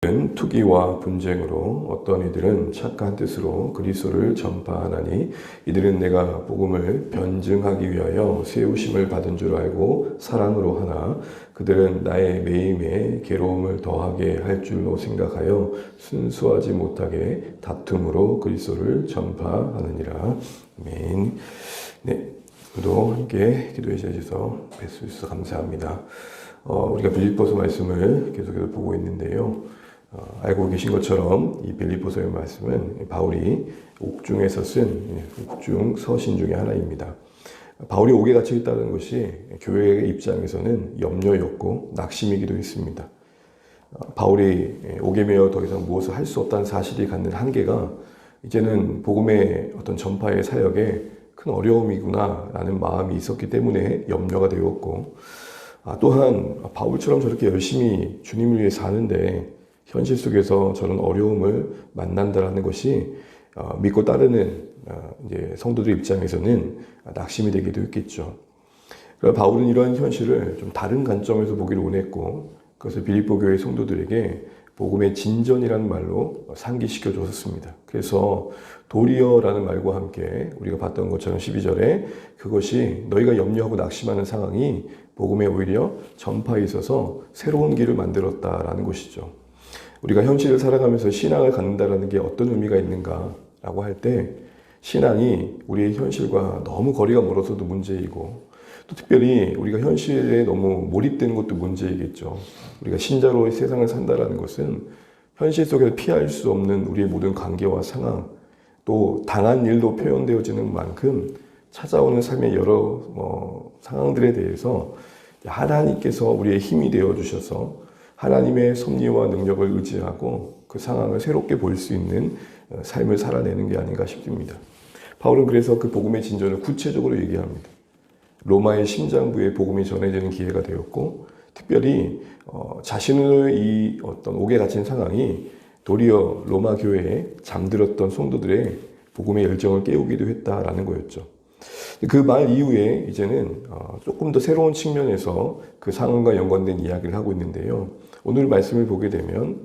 투기와 분쟁으로 어떤 이들은 착한 뜻으로 그리스도를 전파하나니 이들은 내가 복음을 변증하기 위하여 세우심을 받은 줄 알고 사랑으로 하나 그들은 나의 매임에 괴로움을 더하게 할 줄로 생각하여 순수하지 못하게 다툼으로 그리스도를 전파하느니라. 아멘. 네, 오늘도 함께 기도해 주셔서 뵐 수 있어서 감사합니다. 우리가 빌립보서 말씀을 계속해서 보고 있는데요. 알고 계신 것처럼 이 빌립보서의 말씀은 바울이 옥중에서 쓴 옥중 서신 중에 하나입니다. 바울이 옥에 갇혀 있다는 것이 교회의 입장에서는 염려였고 낙심이기도 했습니다. 바울이 옥에 매여 더 이상 무엇을 할 수 없다는 사실이 갖는 한계가 이제는 복음의 어떤 전파의 사역에 큰 어려움이구나 라는 마음이 있었기 때문에 염려가 되었고, 또한 바울처럼 저렇게 열심히 주님을 위해 사는데 현실 속에서 저런 어려움을 만난다라는 것이 믿고 따르는 이제 성도들 입장에서는 낙심이 되기도 했겠죠. 그래서 바울은 이러한 현실을 좀 다른 관점에서 보기를 원했고, 그것을 빌립보 교회 성도들에게 복음의 진전이라는 말로 상기시켜 줬었습니다. 그래서 도리어라는 말과 함께 우리가 봤던 것처럼 12절에 그것이 너희가 염려하고 낙심하는 상황이 복음에 오히려 전파에 있어서 새로운 길을 만들었다라는 것이죠. 우리가 현실을 살아가면서 신앙을 갖는다는 게 어떤 의미가 있는가라고 할 때, 신앙이 우리의 현실과 너무 거리가 멀어서도 문제이고, 또 특별히 우리가 현실에 너무 몰입되는 것도 문제이겠죠. 우리가 신자로 세상을 산다는 것은 현실 속에서 피할 수 없는 우리의 모든 관계와 상황, 또 당한 일도 표현되어지는 만큼 찾아오는 삶의 여러 상황들에 대해서 하나님께서 우리의 힘이 되어 주셔서 하나님의 섭리와 능력을 의지하고 그 상황을 새롭게 볼 수 있는 삶을 살아내는 게 아닌가 싶습니다. 바울은 그래서 그 복음의 진전을 구체적으로 얘기합니다. 로마의 심장부에 복음이 전해지는 기회가 되었고, 특별히 자신의 이 어떤 옥에 갇힌 상황이 도리어 로마 교회에 잠들었던 성도들의 복음의 열정을 깨우기도 했다라는 거였죠. 그 말 이후에 이제는 조금 더 새로운 측면에서 그 상황과 연관된 이야기를 하고 있는데요. 오늘 말씀을 보게 되면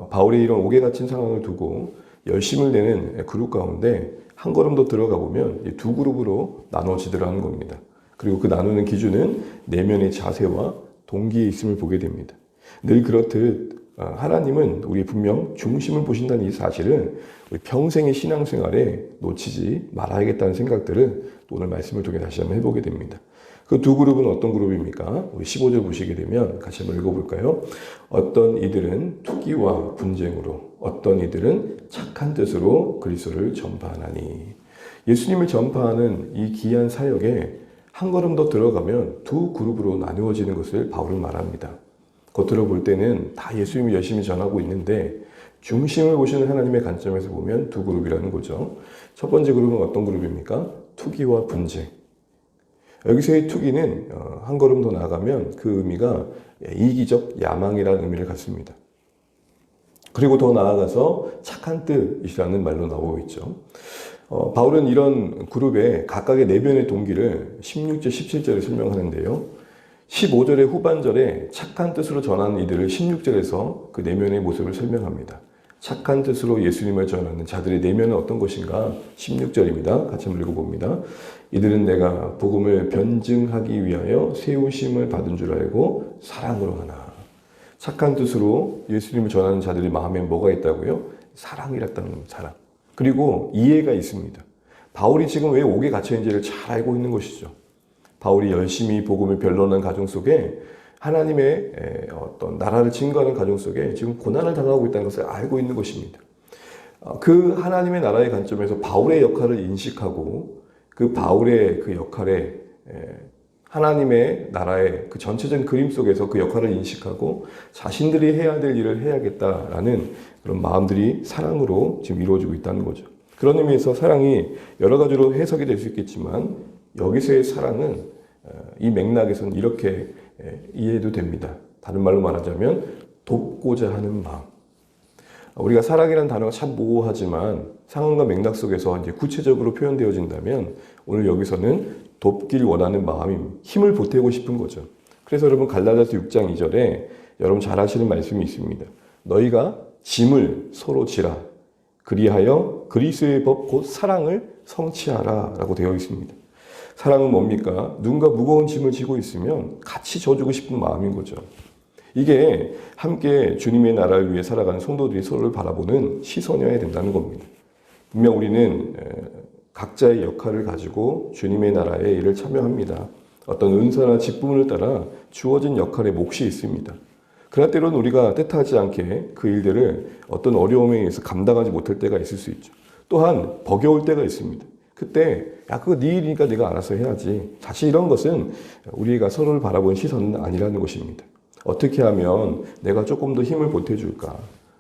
바울의 이런 옥에 갇힌 상황을 두고 열심을 내는 그룹 가운데 한 걸음 더 들어가 보면 두 그룹으로 나눠지더라는 겁니다. 그리고 그 나누는 기준은 내면의 자세와 동기에 있음을 보게 됩니다. 늘 그렇듯 하나님은 우리 분명 중심을 보신다는 이 사실을 우리 평생의 신앙생활에 놓치지 말아야겠다는 생각들을 오늘 말씀을 통해 다시 한번 해보게 됩니다. 그 두 그룹은 어떤 그룹입니까? 우리 15절 보시게 되면 같이 한번 읽어볼까요? 어떤 이들은 투기와 분쟁으로, 어떤 이들은 착한 뜻으로 그리스도를 전파하나니. 예수님을 전파하는 이 귀한 사역에 한 걸음 더 들어가면 두 그룹으로 나누어지는 것을 바울은 말합니다. 겉으로 볼 때는 다 예수님이 열심히 전하고 있는데 중심을 보시는 하나님의 관점에서 보면 두 그룹이라는 거죠. 첫 번째 그룹은 어떤 그룹입니까? 투기와 분쟁. 여기서의 투기는 한 걸음 더 나아가면 그 의미가 이기적 야망이라는 의미를 갖습니다. 그리고 더 나아가서 착한 뜻이라는 말로 나오고 있죠. 바울은 이런 그룹의 각각의 내면의 동기를 16절, 17절에 설명하는데요. 15절의 후반절에 착한 뜻으로 전하는 이들을 16절에서 그 내면의 모습을 설명합니다. 착한 뜻으로 예수님을 전하는 자들의 내면은 어떤 것인가? 16절입니다. 같이 한번 읽어봅니다. 이들은 내가 복음을 변증하기 위하여 세우심을 받은 줄 알고 사랑으로 하나. 착한 뜻으로 예수님을 전하는 자들의 마음에 뭐가 있다고요? 사랑이랬다는 겁니다. 사랑. 그리고 이해가 있습니다. 바울이 지금 왜 옥에 갇혀 있는지를 잘 알고 있는 것이죠. 바울이 열심히 복음을 변론한 가정 속에 하나님의 어떤 나라를 증거하는 가정 속에 지금 고난을 당하고 있다는 것을 알고 있는 것입니다. 그 하나님의 나라의 관점에서 바울의 역할을 인식하고 그 바울의 그 역할에 하나님의 나라의 그 전체적인 그림 속에서 그 역할을 인식하고 자신들이 해야 될 일을 해야겠다라는 그런 마음들이 사랑으로 지금 이루어지고 있다는 거죠. 그런 의미에서 사랑이 여러 가지로 해석이 될 수 있겠지만 여기서의 사랑은 이 맥락에서는 이렇게 이해해도 됩니다. 다른 말로 말하자면 돕고자 하는 마음. 우리가 사랑이라는 단어가 참 모호하지만 상황과 맥락 속에서 이제 구체적으로 표현되어진다면 오늘 여기서는 돕길 원하는 마음이 힘을 보태고 싶은 거죠. 그래서 여러분 갈라디아서 6장 2절에 여러분 잘 아시는 말씀이 있습니다. 너희가 짐을 서로 지라. 그리하여 그리스도의 법 곧 사랑을 성취하라 라고 되어 있습니다. 사랑은 뭡니까? 누군가 무거운 짐을 지고 있으면 같이 져주고 싶은 마음인 거죠. 이게 함께 주님의 나라를 위해 살아가는 성도들이 서로를 바라보는 시선이어야 된다는 겁니다. 분명 우리는 각자의 역할을 가지고 주님의 나라의 일을 참여합니다. 어떤 은사나 직분을 따라 주어진 역할에 몫이 있습니다. 그러나 때로는 우리가 뜻하지 않게 그 일들을 어떤 어려움에 의해서 감당하지 못할 때가 있을 수 있죠. 또한 버겨울 때가 있습니다. 그때 그거 네 일이니까 네가 알아서 해야지. 사실 이런 것은 우리가 서로를 바라보는 시선은 아니라는 것입니다. 어떻게 하면 내가 조금 더 힘을 보태줄까?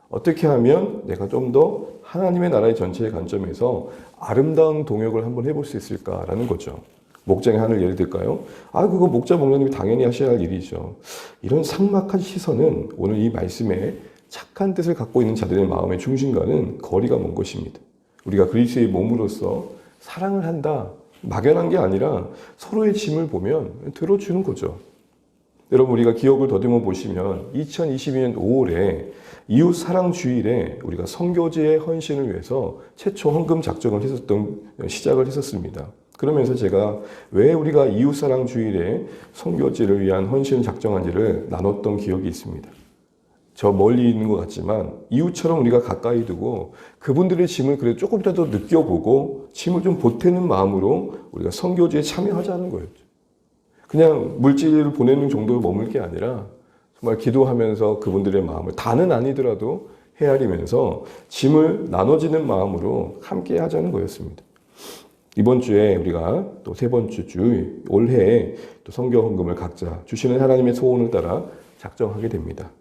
어떻게 하면 내가 좀 더 하나님의 나라의 전체의 관점에서 아름다운 동역을 한번 해볼 수 있을까라는 거죠. 목장의 하늘 예를 들까요? 그거 목자 목사님이 당연히 하셔야 할 일이죠. 이런 삭막한 시선은 오늘 이 말씀에 착한 뜻을 갖고 있는 자들의 마음의 중심과는 거리가 먼 것입니다. 우리가 그리스도의 몸으로서 사랑을 한다. 막연한 게 아니라 서로의 짐을 보면 들어주는 거죠. 여러분 우리가 기억을 더듬어 보시면 2022년 5월에 이웃 사랑 주일에 우리가 선교지의 헌신을 위해서 최초 헌금 작정을 시작을 했었습니다. 그러면서 제가 왜 우리가 이웃 사랑 주일에 선교지를 위한 헌신을 작정한지를 나눴던 기억이 있습니다. 저 멀리 있는 것 같지만 이웃처럼 우리가 가까이 두고 그분들의 짐을 그래도 조금이라도 느껴보고 짐을 좀 보태는 마음으로 우리가 선교지에 참여하자는 거였죠. 그냥 물질을 보내는 정도로 머물 게 아니라 정말 기도하면서 그분들의 마음을 다는 아니더라도 헤아리면서 짐을 나눠지는 마음으로 함께 하자는 거였습니다. 이번 주에 우리가 또 세 번째 주 올해 또 선교 헌금을 각자 주시는 하나님의 소원을 따라 작정하게 됩니다.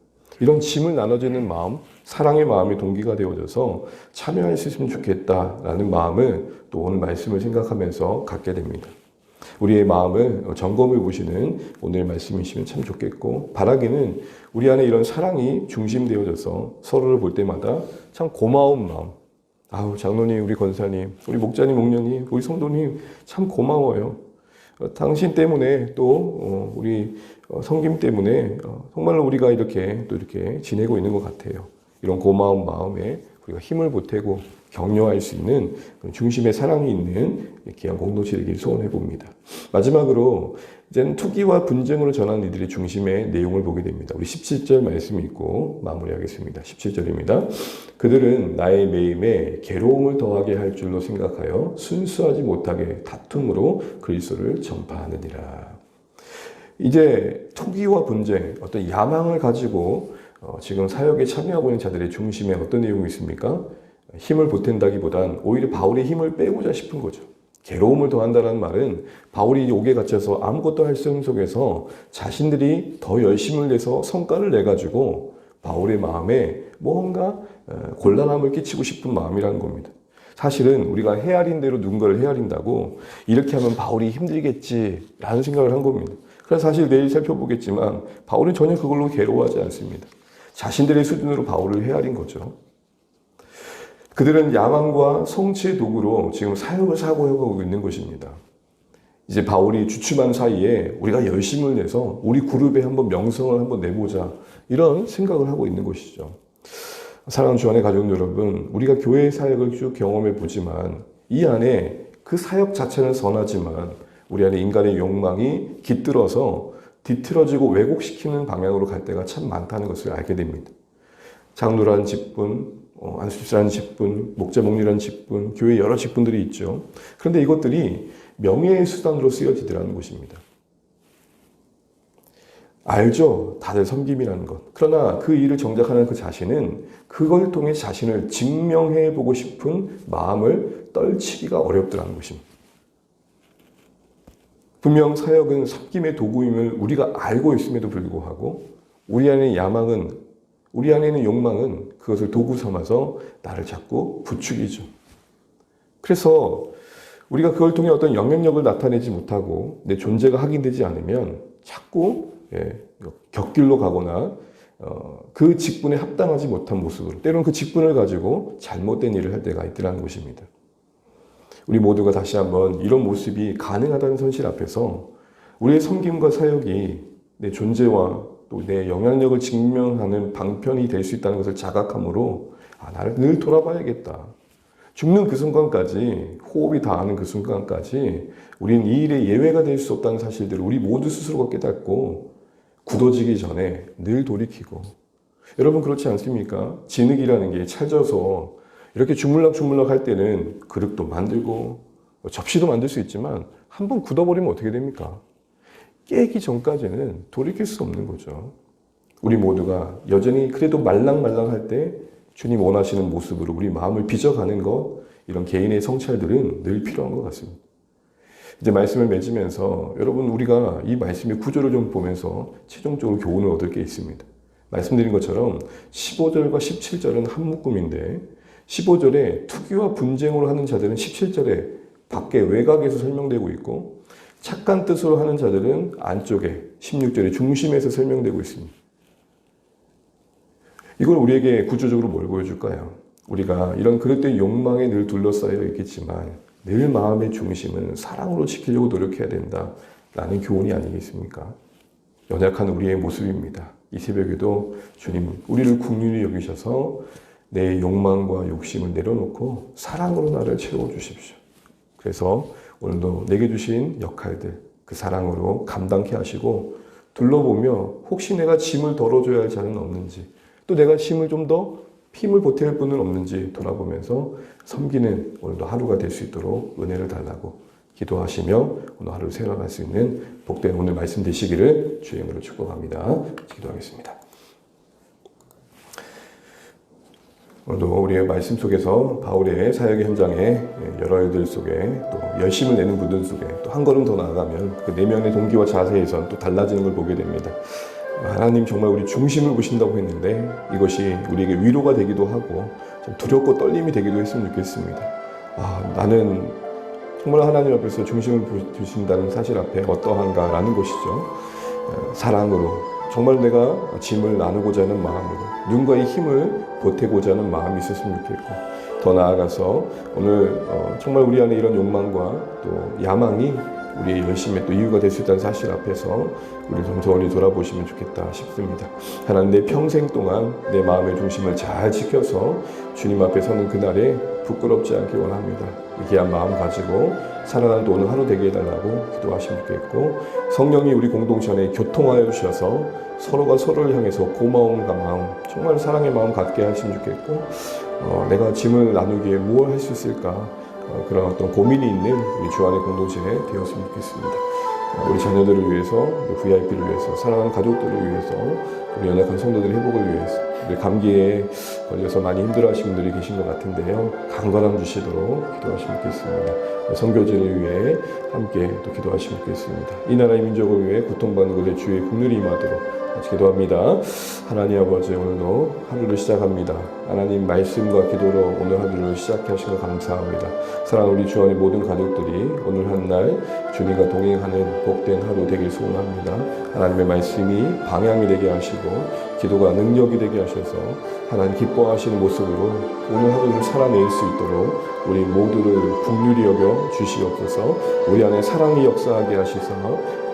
이런 짐을 나눠주는 마음, 사랑의 마음이 동기가 되어져서 참여할 수 있으면 좋겠다라는 마음을 또 오늘 말씀을 생각하면서 갖게 됩니다. 우리의 마음을 점검해 보시는 오늘 말씀이시면 참 좋겠고, 바라기는 우리 안에 이런 사랑이 중심되어져서 서로를 볼 때마다 참 고마운 마음. 장로님, 우리 권사님, 우리 목자님, 목녀님, 우리 성도님 참 고마워요. 당신 때문에 또 우리 성김 때문에 정말로 우리가 이렇게 지내고 있는 것 같아요. 이런 고마운 마음에 우리가 힘을 보태고 격려할 수 있는 중심의 사랑이 있는 귀한 공동체 되길 소원해 봅니다. 마지막으로 이제는 투기와 분쟁으로 전하는 이들의 중심의 내용을 보게 됩니다. 우리 17절 말씀이 있고 마무리하겠습니다. 17절입니다. 그들은 나의 매임에 괴로움을 더하게 할 줄로 생각하여 순수하지 못하게 다툼으로 그리스도를 전파하느니라. 이제 투기와 분쟁, 어떤 야망을 가지고 지금 사역에 참여하고 있는 자들의 중심에 어떤 내용이 있습니까? 힘을 보탠다기보단 오히려 바울의 힘을 빼고자 싶은 거죠. 괴로움을 더한다는 말은 바울이 옥에 갇혀서 아무것도 할 수 없는 속에서 자신들이 더 열심을 내서 성과를 내가지고 바울의 마음에 뭔가 곤란함을 끼치고 싶은 마음이라는 겁니다. 사실은 우리가 헤아린 대로 누군가를 헤아린다고 이렇게 하면 바울이 힘들겠지라는 생각을 한 겁니다. 그래서 사실 내일 살펴보겠지만 바울은 전혀 그걸로 괴로워하지 않습니다. 자신들의 수준으로 바울을 헤아린 거죠. 그들은 야망과 성취의 도구로 지금 사역을 사고해가고 있는 것입니다. 이제 바울이 주춤한 사이에 우리가 열심을 내서 우리 그룹에 한번 명성을 한번 내보자, 이런 생각을 하고 있는 것이죠. 사랑하는 주안의 가족 여러분, 우리가 교회 사역을 쭉 경험해 보지만 이 안에 그 사역 자체는 선하지만 우리 안에 인간의 욕망이 깃들어서 뒤틀어지고 왜곡시키는 방향으로 갈 때가 참 많다는 것을 알게 됩니다. 장로라는 직분, 안수집사라는 직분, 목자 목리라는 직분, 교회 여러 직분들이 있죠. 그런데 이것들이 명예의 수단으로 쓰여지더라는 것입니다. 알죠? 다들 섬김이라는 것. 그러나 그 일을 정작하는 그 자신은 그걸 통해 자신을 증명해 보고 싶은 마음을 떨치기가 어렵더라는 것입니다. 분명 사역은 섬김의 도구임을 우리가 알고 있음에도 불구하고 우리 안에 야망은, 우리 안에 있는 욕망은 그것을 도구 삼아서 나를 자꾸 부추기죠. 그래서 우리가 그걸 통해 어떤 영향력을 나타내지 못하고 내 존재가 확인되지 않으면 자꾸 곁길로 가거나 그 직분에 합당하지 못한 모습으로, 때로는 그 직분을 가지고 잘못된 일을 할 때가 있더라는 것입니다. 우리 모두가 다시 한번 이런 모습이 가능하다는 현실 앞에서 우리의 섬김과 사역이 내 존재와 또 내 영향력을 증명하는 방편이 될 수 있다는 것을 자각함으로 나를 늘 돌아봐야겠다. 죽는 그 순간까지, 호흡이 닿는 그 순간까지 우리는 이 일의 예외가 될 수 없다는 사실들을 우리 모두 스스로가 깨닫고 굳어지기 전에 늘 돌이키고. 여러분 그렇지 않습니까? 진흙이라는 게 찰져서 이렇게 주물럭주물럭 할 때는 그릇도 만들고 접시도 만들 수 있지만 한번 굳어버리면 어떻게 됩니까? 깨기 전까지는 돌이킬 수 없는 거죠. 우리 모두가 여전히 그래도 말랑말랑할 때 주님 원하시는 모습으로 우리 마음을 빚어가는 것, 이런 개인의 성찰들은 늘 필요한 것 같습니다. 이제 말씀을 맺으면서 여러분 우리가 이 말씀의 구조를 좀 보면서 최종적으로 교훈을 얻을 게 있습니다. 말씀드린 것처럼 15절과 17절은 한 묶음인데 15절에 투기와 분쟁으로 하는 자들은 17절에 밖에 외곽에서 설명되고 있고 착한 뜻으로 하는 자들은 안쪽에 16절의 중심에서 설명되고 있습니다. 이건 우리에게 구조적으로 뭘 보여줄까요? 우리가 이런 그릇된 욕망에 늘 둘러싸여 있겠지만 늘 마음의 중심은 사랑으로 지키려고 노력해야 된다라는 교훈이 아니겠습니까? 연약한 우리의 모습입니다. 이 새벽에도 주님 우리를 긍휼히 여기셔서 내 욕망과 욕심을 내려놓고 사랑으로 나를 채워주십시오. 그래서 오늘도 내게 주신 역할들 그 사랑으로 감당케 하시고 둘러보며 혹시 내가 짐을 덜어줘야 할 자는 없는지 또 내가 짐을 좀 더 힘을 보탤 분은 없는지 돌아보면서 섬기는 오늘도 하루가 될 수 있도록 은혜를 달라고 기도하시며 오늘 하루를 세워갈 수 있는 복된 오늘 말씀 되시기를 주의 이름으로 축복합니다. 기도하겠습니다. 오늘도 우리의 말씀 속에서 바울의 사역의 현장에 여러 일들 속에 또 열심을 내는 분들 속에 또 한 걸음 더 나아가면 그 내면의 동기와 자세에선 또 달라지는 걸 보게 됩니다. 하나님 정말 우리 중심을 보신다고 했는데 이것이 우리에게 위로가 되기도 하고 좀 두렵고 떨림이 되기도 했으면 좋겠습니다. 나는 정말 하나님 앞에서 중심을 두신다는 사실 앞에 어떠한가라는 것이죠. 사랑으로 정말 내가 짐을 나누고자 하는 마음으로 누군가의 힘을 보태고자 하는 마음이 있었으면 좋겠고 더 나아가서 오늘 정말 우리 안에 이런 욕망과 또 야망이 우리의 열심의 또 이유가 될 수 있다는 사실 앞에서 우리 좀 저원히 돌아보시면 좋겠다 싶습니다. 하나님 내 평생 동안 내 마음의 중심을 잘 지켜서 주님 앞에 서는 그날에 부끄럽지 않게 원합니다. 이 귀한 마음 가지고 살아가는 또 오늘 하루 되게 해달라고 기도하시면 좋겠고 성령이 우리 공동체 안에 교통하여 주셔서 서로가 서로를 향해서 고마움과 마음 정말 사랑의 마음 갖게 하시면 좋겠고 내가 짐을 나누기에 무엇을 할 수 있을까 그런 어떤 고민이 있는 우리 주 안의 공동체에 되었으면 좋겠습니다. 우리 자녀들을 위해서, VIP를 위해서, 사랑하는 가족들을 위해서, 우리 연약한 성도들의 회복을 위해서, 우리 감기에 걸려서 많이 힘들어하시는 분들이 계신 것 같은데요. 강건함 주시도록 기도하시면 좋겠습니다. 선교지를 위해 함께 또 기도하시면 좋겠습니다. 이 나라의 민족을 위해 고통받는 것에 주의 긍휼이 임하도록 같이 기도합니다. 하나님 아버지 오늘도 하루를 시작합니다. 하나님 말씀과 기도로 오늘 하루를 시작해 하시는 거 감사합니다. 사랑하는 우리 주 안의 모든 가족들이 오늘 한 날 주님과 동행하는 복된 하루 되길 소원합니다. 하나님의 말씀이 방향이 되게 하시고 기도가 능력이 되게 하셔서 하나님 기뻐하시는 모습으로 오늘 하루를 살아낼 수 있도록 우리 모두를 긍휼히 여겨 주시옵소서. 우리 안에 사랑이 역사하게 하시사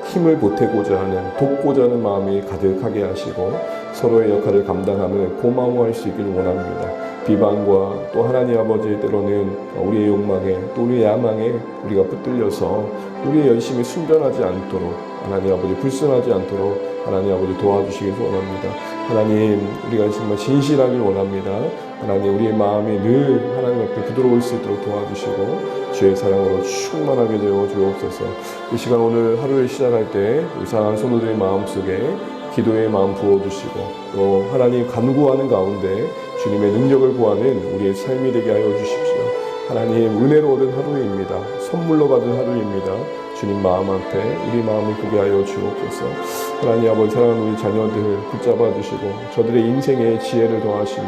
힘을 보태고자 하는 돕고자 하는 마음이 가득하게 하시고 서로의 역할을 감당하며 고마워할 수 있기를 원합니다. 비방과 또 하나님 아버지 때로는 우리의 욕망에 또 우리의 야망에 우리가 붙들려서 우리의 열심이 순전하지 않도록 하나님 아버지 불순하지 않도록 하나님 아버지 도와주시길 원합니다. 하나님 우리가 정말 진실하길 원합니다. 하나님 우리의 마음이 늘 하나님 앞에 부드러울 수 있도록 도와주시고 주의 사랑으로 충만하게 되어 주옵소서. 이 시간 오늘 하루를 시작할 때 우리 사랑하는 성도들의 마음속에 기도의 마음 부어주시고 또 하나님 간구하는 가운데 주님의 능력을 구하는 우리의 삶이 되게 하여 주십시오. 하나님 은혜로 얻은 하루입니다. 선물로 받은 하루입니다. 주님 마음 앞에 우리 마음을 보게 하여 주옵소서. 하나님 아버지 사랑하는 우리 자녀들 붙잡아 주시고 저들의 인생에 지혜를 더하시며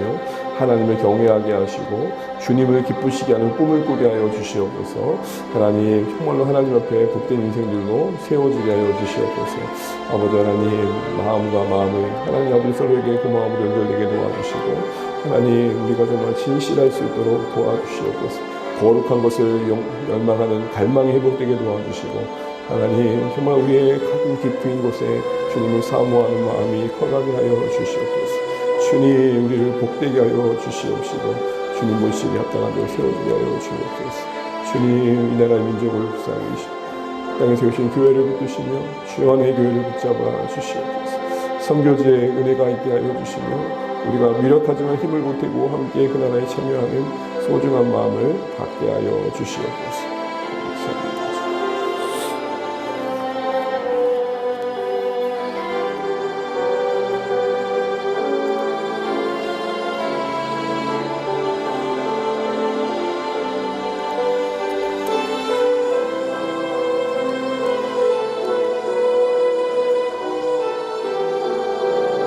하나님을 경외하게 하시고 주님을 기쁘시게 하는 꿈을 꾸게 하여 주시옵소서. 하나님 정말로 하나님 앞에 복된 인생들로 세워지게 하여 주시옵소서. 아버지 하나님 마음과 마음을 하나님 아버지 서로에게 고마움으로 연결되게 도와주시고 하나님 우리가 정말 진실할 수 있도록 도와주시옵소서. 거룩한 것을 열망하는 갈망이 회복되게 도와주시고 하나님 정말 우리의 가슴 깊은 곳에 주님을 사모하는 마음이 커가게 하여 주시옵소서. 주님 우리를 복되게 하여 주시옵시고 주님 모시기 합당한 데 세워주게 하여 주옵소서. 주님 이 나라의 민족을 불쌍히 땅에 세우신 교회를 붙드시며 주 안의 교회를 붙잡아 주시옵소서. 선교지에 은혜가 있게 하여 주시며 우리가 미력하지만 힘을 보태고 함께 그 나라에 참여하는 소중한 마음을 갖게 하여 주시옵소서.